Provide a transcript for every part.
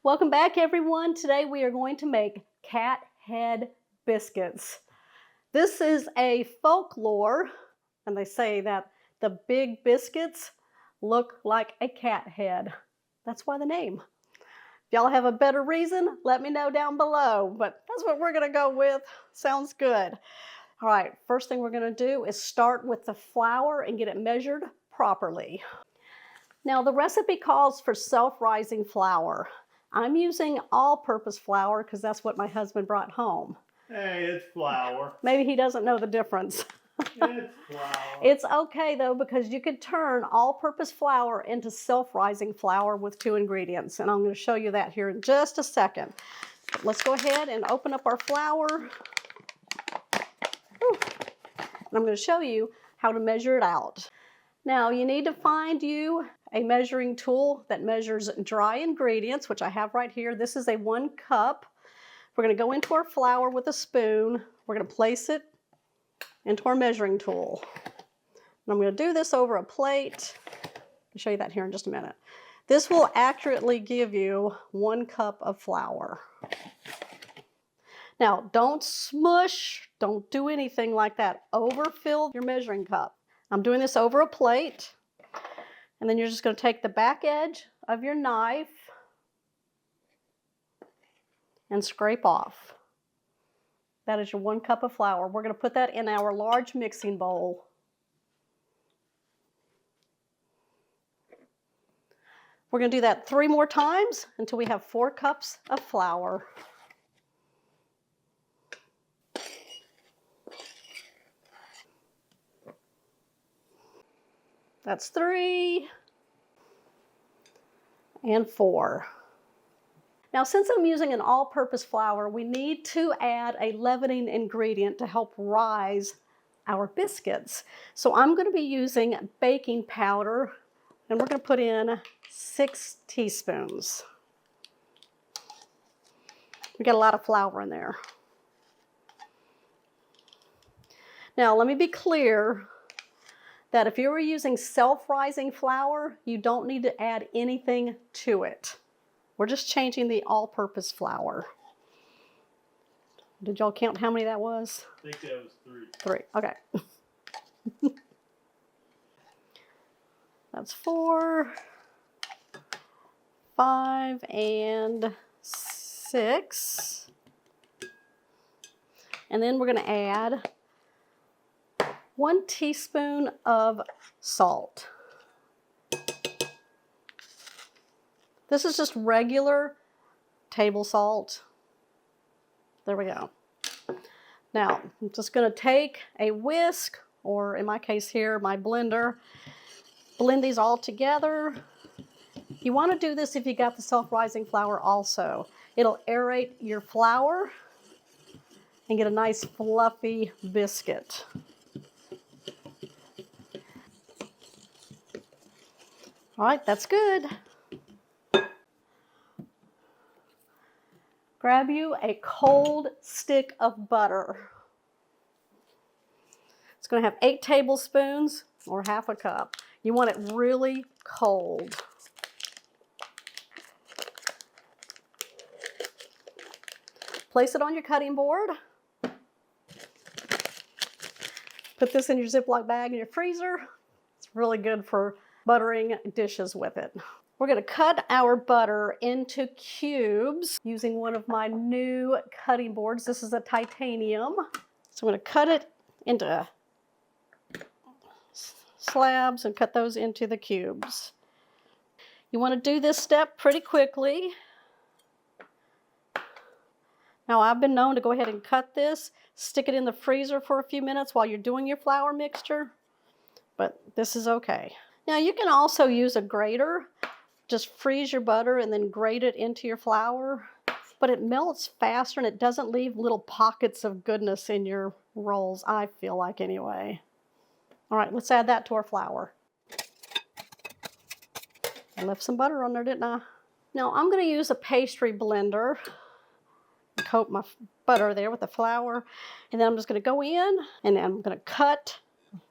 Welcome back, everyone. Today we are going to make cat head biscuits. This is a folklore, and they say that the big biscuits look like a cat head. That's why the name. If y'all have a better reason, let me know down below, but that's what we're gonna go with. Sounds good. All right, first thing we're gonna do is start with the flour and get it measured properly. Now the recipe calls for self-rising flour. I'm using all-purpose flour because that's what my husband brought home. Hey, it's flour. Maybe he doesn't know the difference. It's flour. It's okay though, because you could turn all-purpose flour into self-rising flour with 2 ingredients, and I'm going to show you that here in just a second. But let's go ahead and open up our flour. And I'm going to show you how to measure it out. Now you need to find you a measuring tool that measures dry ingredients, which I have right here. This is a 1 cup. We're going to go into our flour with a spoon. We're going to place it into our measuring tool. And I'm going to do this over a plate. I'll show you that here in just a minute. This will accurately give you 1 cup of flour. Now, don't smush, don't do anything like that. Overfill your measuring cup. I'm doing this over a plate, and then you're just going to take the back edge of your knife and scrape off. That is your 1 cup of flour. We're going to put that in our large mixing bowl. We're going to do that 3 more times until we have 4 cups of flour. That's 3 and 4. Now, since I'm using an all-purpose flour, we need to add a leavening ingredient to help rise our biscuits. So I'm going to be using baking powder, and we're going to put in 6 teaspoons. We got a lot of flour in there. Now, let me be clear that if you were using self-rising flour, you don't need to add anything to it. We're just changing the all-purpose flour. Did y'all count how many that was? I think that was 3. 3, okay. That's 4, 5, and 6. And then we're gonna add 1 teaspoon of salt. This is just regular table salt. There we go. Now, I'm just going to take a whisk, or in my case here, my blender, blend these all together. You want to do this if you got the self-rising flour also. It'll aerate your flour and get a nice fluffy biscuit. All right, that's good. Grab you a cold stick of butter. It's going to have 8 tablespoons or half a cup. You want it really cold. Place it on your cutting board. Put this in your Ziploc bag in your freezer. It's really good for buttering dishes with it. We're going to cut our butter into cubes using one of my new cutting boards. This is a titanium. So I'm going to cut it into slabs and cut those into the cubes. You want to do this step pretty quickly. Now, I've been known to go ahead and cut this, stick it in the freezer for a few minutes while you're doing your flour mixture, but this is okay. Now, you can also use a grater. Just freeze your butter and then grate it into your flour, but it melts faster and it doesn't leave little pockets of goodness in your rolls, I feel like anyway. All right, let's add that to our flour. I left some butter on there, didn't I? Now, I'm going to use a pastry blender. Coat my butter there with the flour, and then I'm just going to go in and I'm going to cut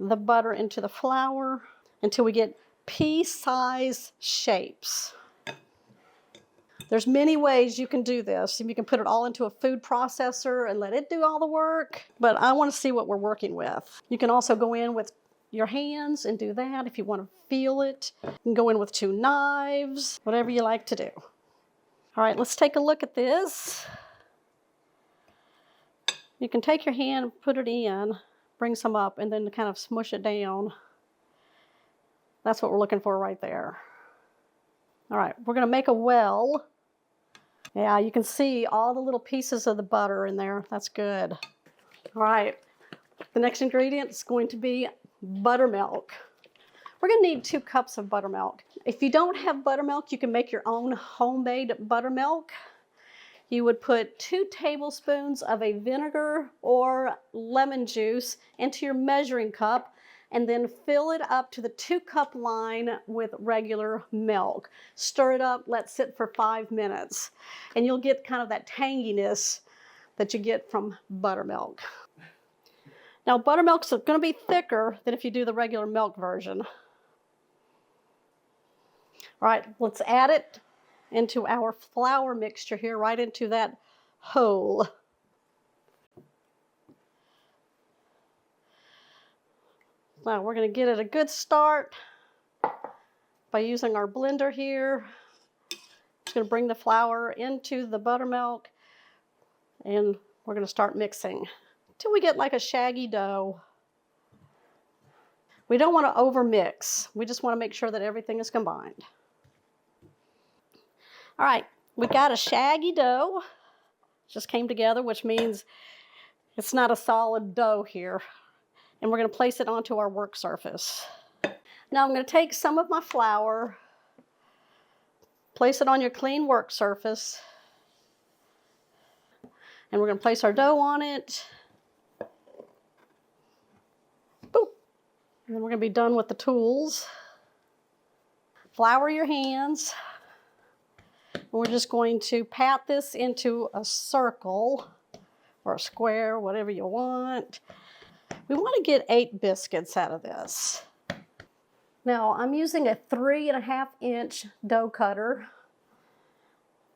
the butter into the flour until we get pea-size shapes. There's many ways you can do this. You can put it all into a food processor and let it do all the work, but I want to see what we're working with. You can also go in with your hands and do that if you want to feel it. You can go in with 2 knives, whatever you like to do. All right, let's take a look at this. You can take your hand and put it in, bring some up, and then kind of smush it down. That's what we're looking for right there. All right, we're going to make a well. Yeah, you can see all the little pieces of the butter in there. That's good. All right, the next ingredient is going to be buttermilk. We're going to need 2 cups of buttermilk. If you don't have buttermilk, you can make your own homemade buttermilk. You would put 2 tablespoons of a vinegar or lemon juice into your measuring cup and then fill it up to the 2-cup line with regular milk. Stir it up, let it sit for 5 minutes, and you'll get kind of that tanginess that you get from buttermilk. Now, buttermilk's going to be thicker than if you do the regular milk version. All right, let's add it into our flour mixture here, right into that hole. Now we're going to get it a good start by using our blender here. Just going to bring the flour into the buttermilk, and we're going to start mixing until we get like a shaggy dough. We don't want to over mix. We just want to make sure that everything is combined. All right, we got a shaggy dough. Just came together, which means it's not a solid dough here. And we're going to place it onto our work surface. Now I'm going to take some of my flour, place it on your clean work surface, and we're going to place our dough on it. Boop. And then we're going to be done with the tools. Flour your hands. And we're just going to pat this into a circle or a square, whatever you want. We want to get 8 biscuits out of this. Now I'm using a 3.5-inch dough cutter.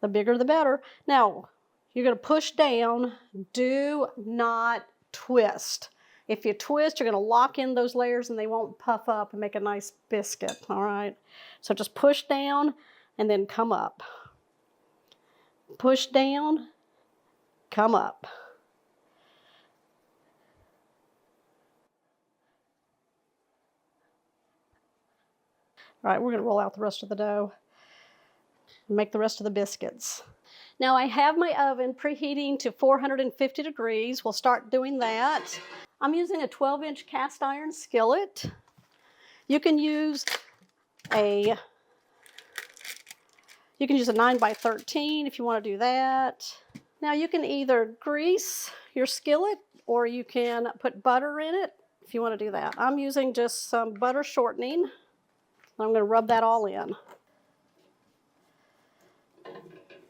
The bigger the better. Now you're going to push down. Do not twist. If you twist, you're going to lock in those layers and they won't puff up and make a nice biscuit. All right. So just push down and then come up. Push down, come up. All right, we're going to roll out the rest of the dough and make the rest of the biscuits. Now I have my oven preheating to 450 degrees. We'll start doing that. I'm using a 12-inch cast iron skillet. You can use a 9x13 if you want to do that. Now you can either grease your skillet or you can put butter in it if you want to do that. I'm using just some butter shortening. I'm going to rub that all in.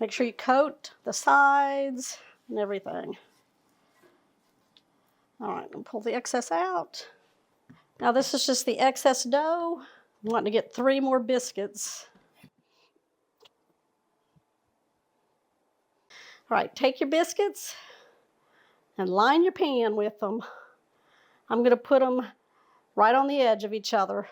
Make sure you coat the sides and everything. All right, I'm going to pull the excess out. Now this is just the excess dough. I'm wanting to get 3 more biscuits. All right, take your biscuits and line your pan with them. I'm going to put them right on the edge of each other.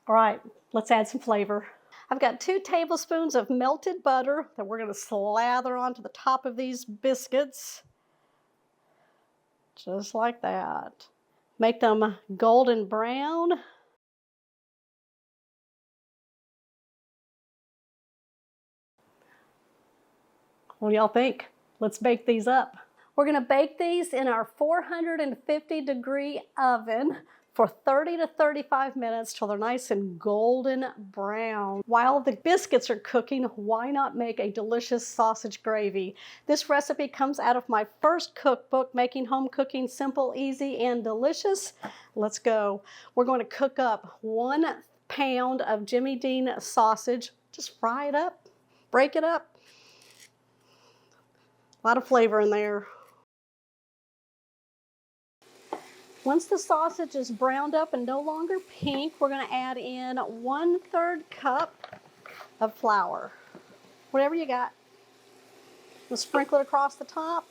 All right, let's add some flavor. I've got 2 tablespoons of melted butter that we're going to slather onto the top of these biscuits. Just like that. Make them golden brown. What do y'all think? Let's bake these up. We're going to bake these in our 450-degree oven for 30 to 35 minutes till they're nice and golden brown. While the biscuits are cooking, why not make a delicious sausage gravy? This recipe comes out of my first cookbook, Making Home Cooking Simple, Easy, and Delicious. Let's go. We're going to cook up 1 pound of Jimmy Dean sausage. Just fry it up, break it up. A lot of flavor in there. Once the sausage is browned up and no longer pink, we're going to add in 1/3 cup of flour. Whatever you got. We'll sprinkle it across the top.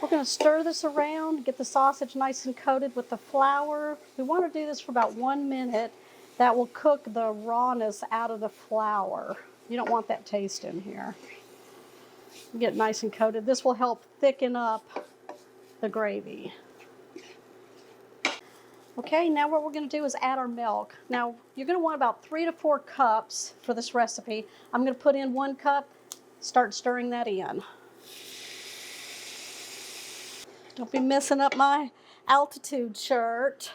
We're going to stir this around, get the sausage nice and coated with the flour. We want to do this for about 1 minute. That will cook the rawness out of the flour. You don't want that taste in here. Get it nice and coated. This will help thicken up the gravy. Okay, now what we're going to do is add our milk. Now, you're going to want about 3 to 4 cups for this recipe. I'm going to put in 1 cup, start stirring that in. Don't be messing up my altitude shirt.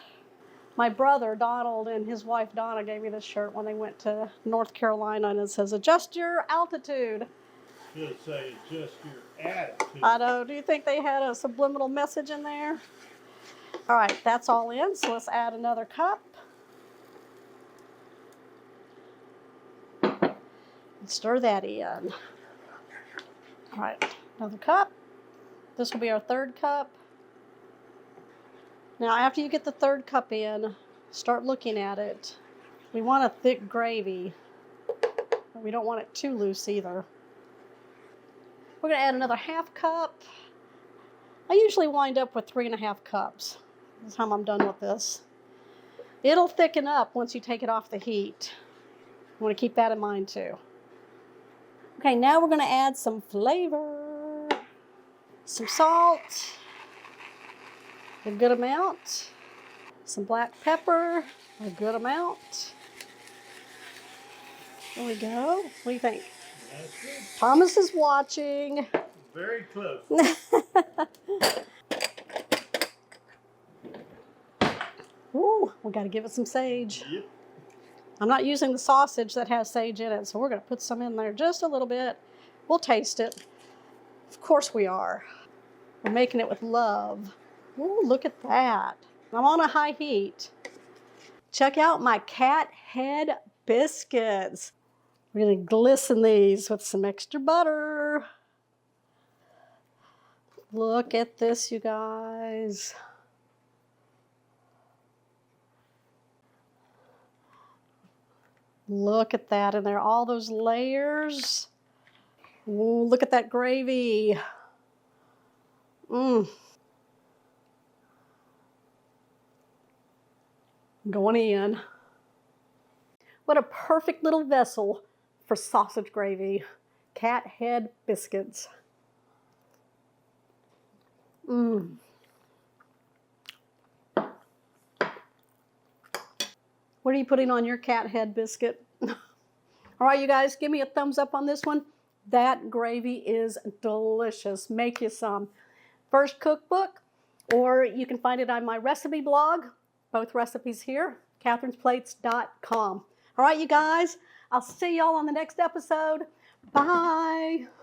My brother, Donald, and his wife, Donna, gave me this shirt when they went to North Carolina, and it says, adjust your altitude. Should say adjust your attitude. I know. Do you think they had a subliminal message in there? All right, that's all in, so let's add another cup. And stir that in. All right, another cup. This will be our 3rd cup. Now, after you get the 3rd cup in, start looking at it. We want a thick gravy, but we don't want it too loose either. We're going to add another 1/2 cup. I usually wind up with 3 1/2 cups. By the time I'm done with this. It'll thicken up once you take it off the heat. You want to keep that in mind too. Okay, now we're going to add some flavor. Some salt, a good amount. Some black pepper, a good amount. There we go. What do you think? That's good. Thomas is watching. Very close. Ooh, we got to give it some sage. Yep. I'm not using the sausage that has sage in it, so we're going to put some in there just a little bit. We'll taste it. Of course we are. We're making it with love. Ooh, look at that. I'm on a high heat. Check out my cat head biscuits. We're going to glisten these with some extra butter. Look at this, you guys. Look at that in there, all those layers. Ooh, look at that gravy. Going in. What a perfect little vessel for sausage gravy. Cat head biscuits. What are you putting on your cat head biscuit? All right, you guys, give me a thumbs up on this one. That gravy is delicious. Make you some. First cookbook, or you can find it on my recipe blog. Both recipes here, catherinesplates.com. All right, you guys, I'll see y'all on the next episode. Bye.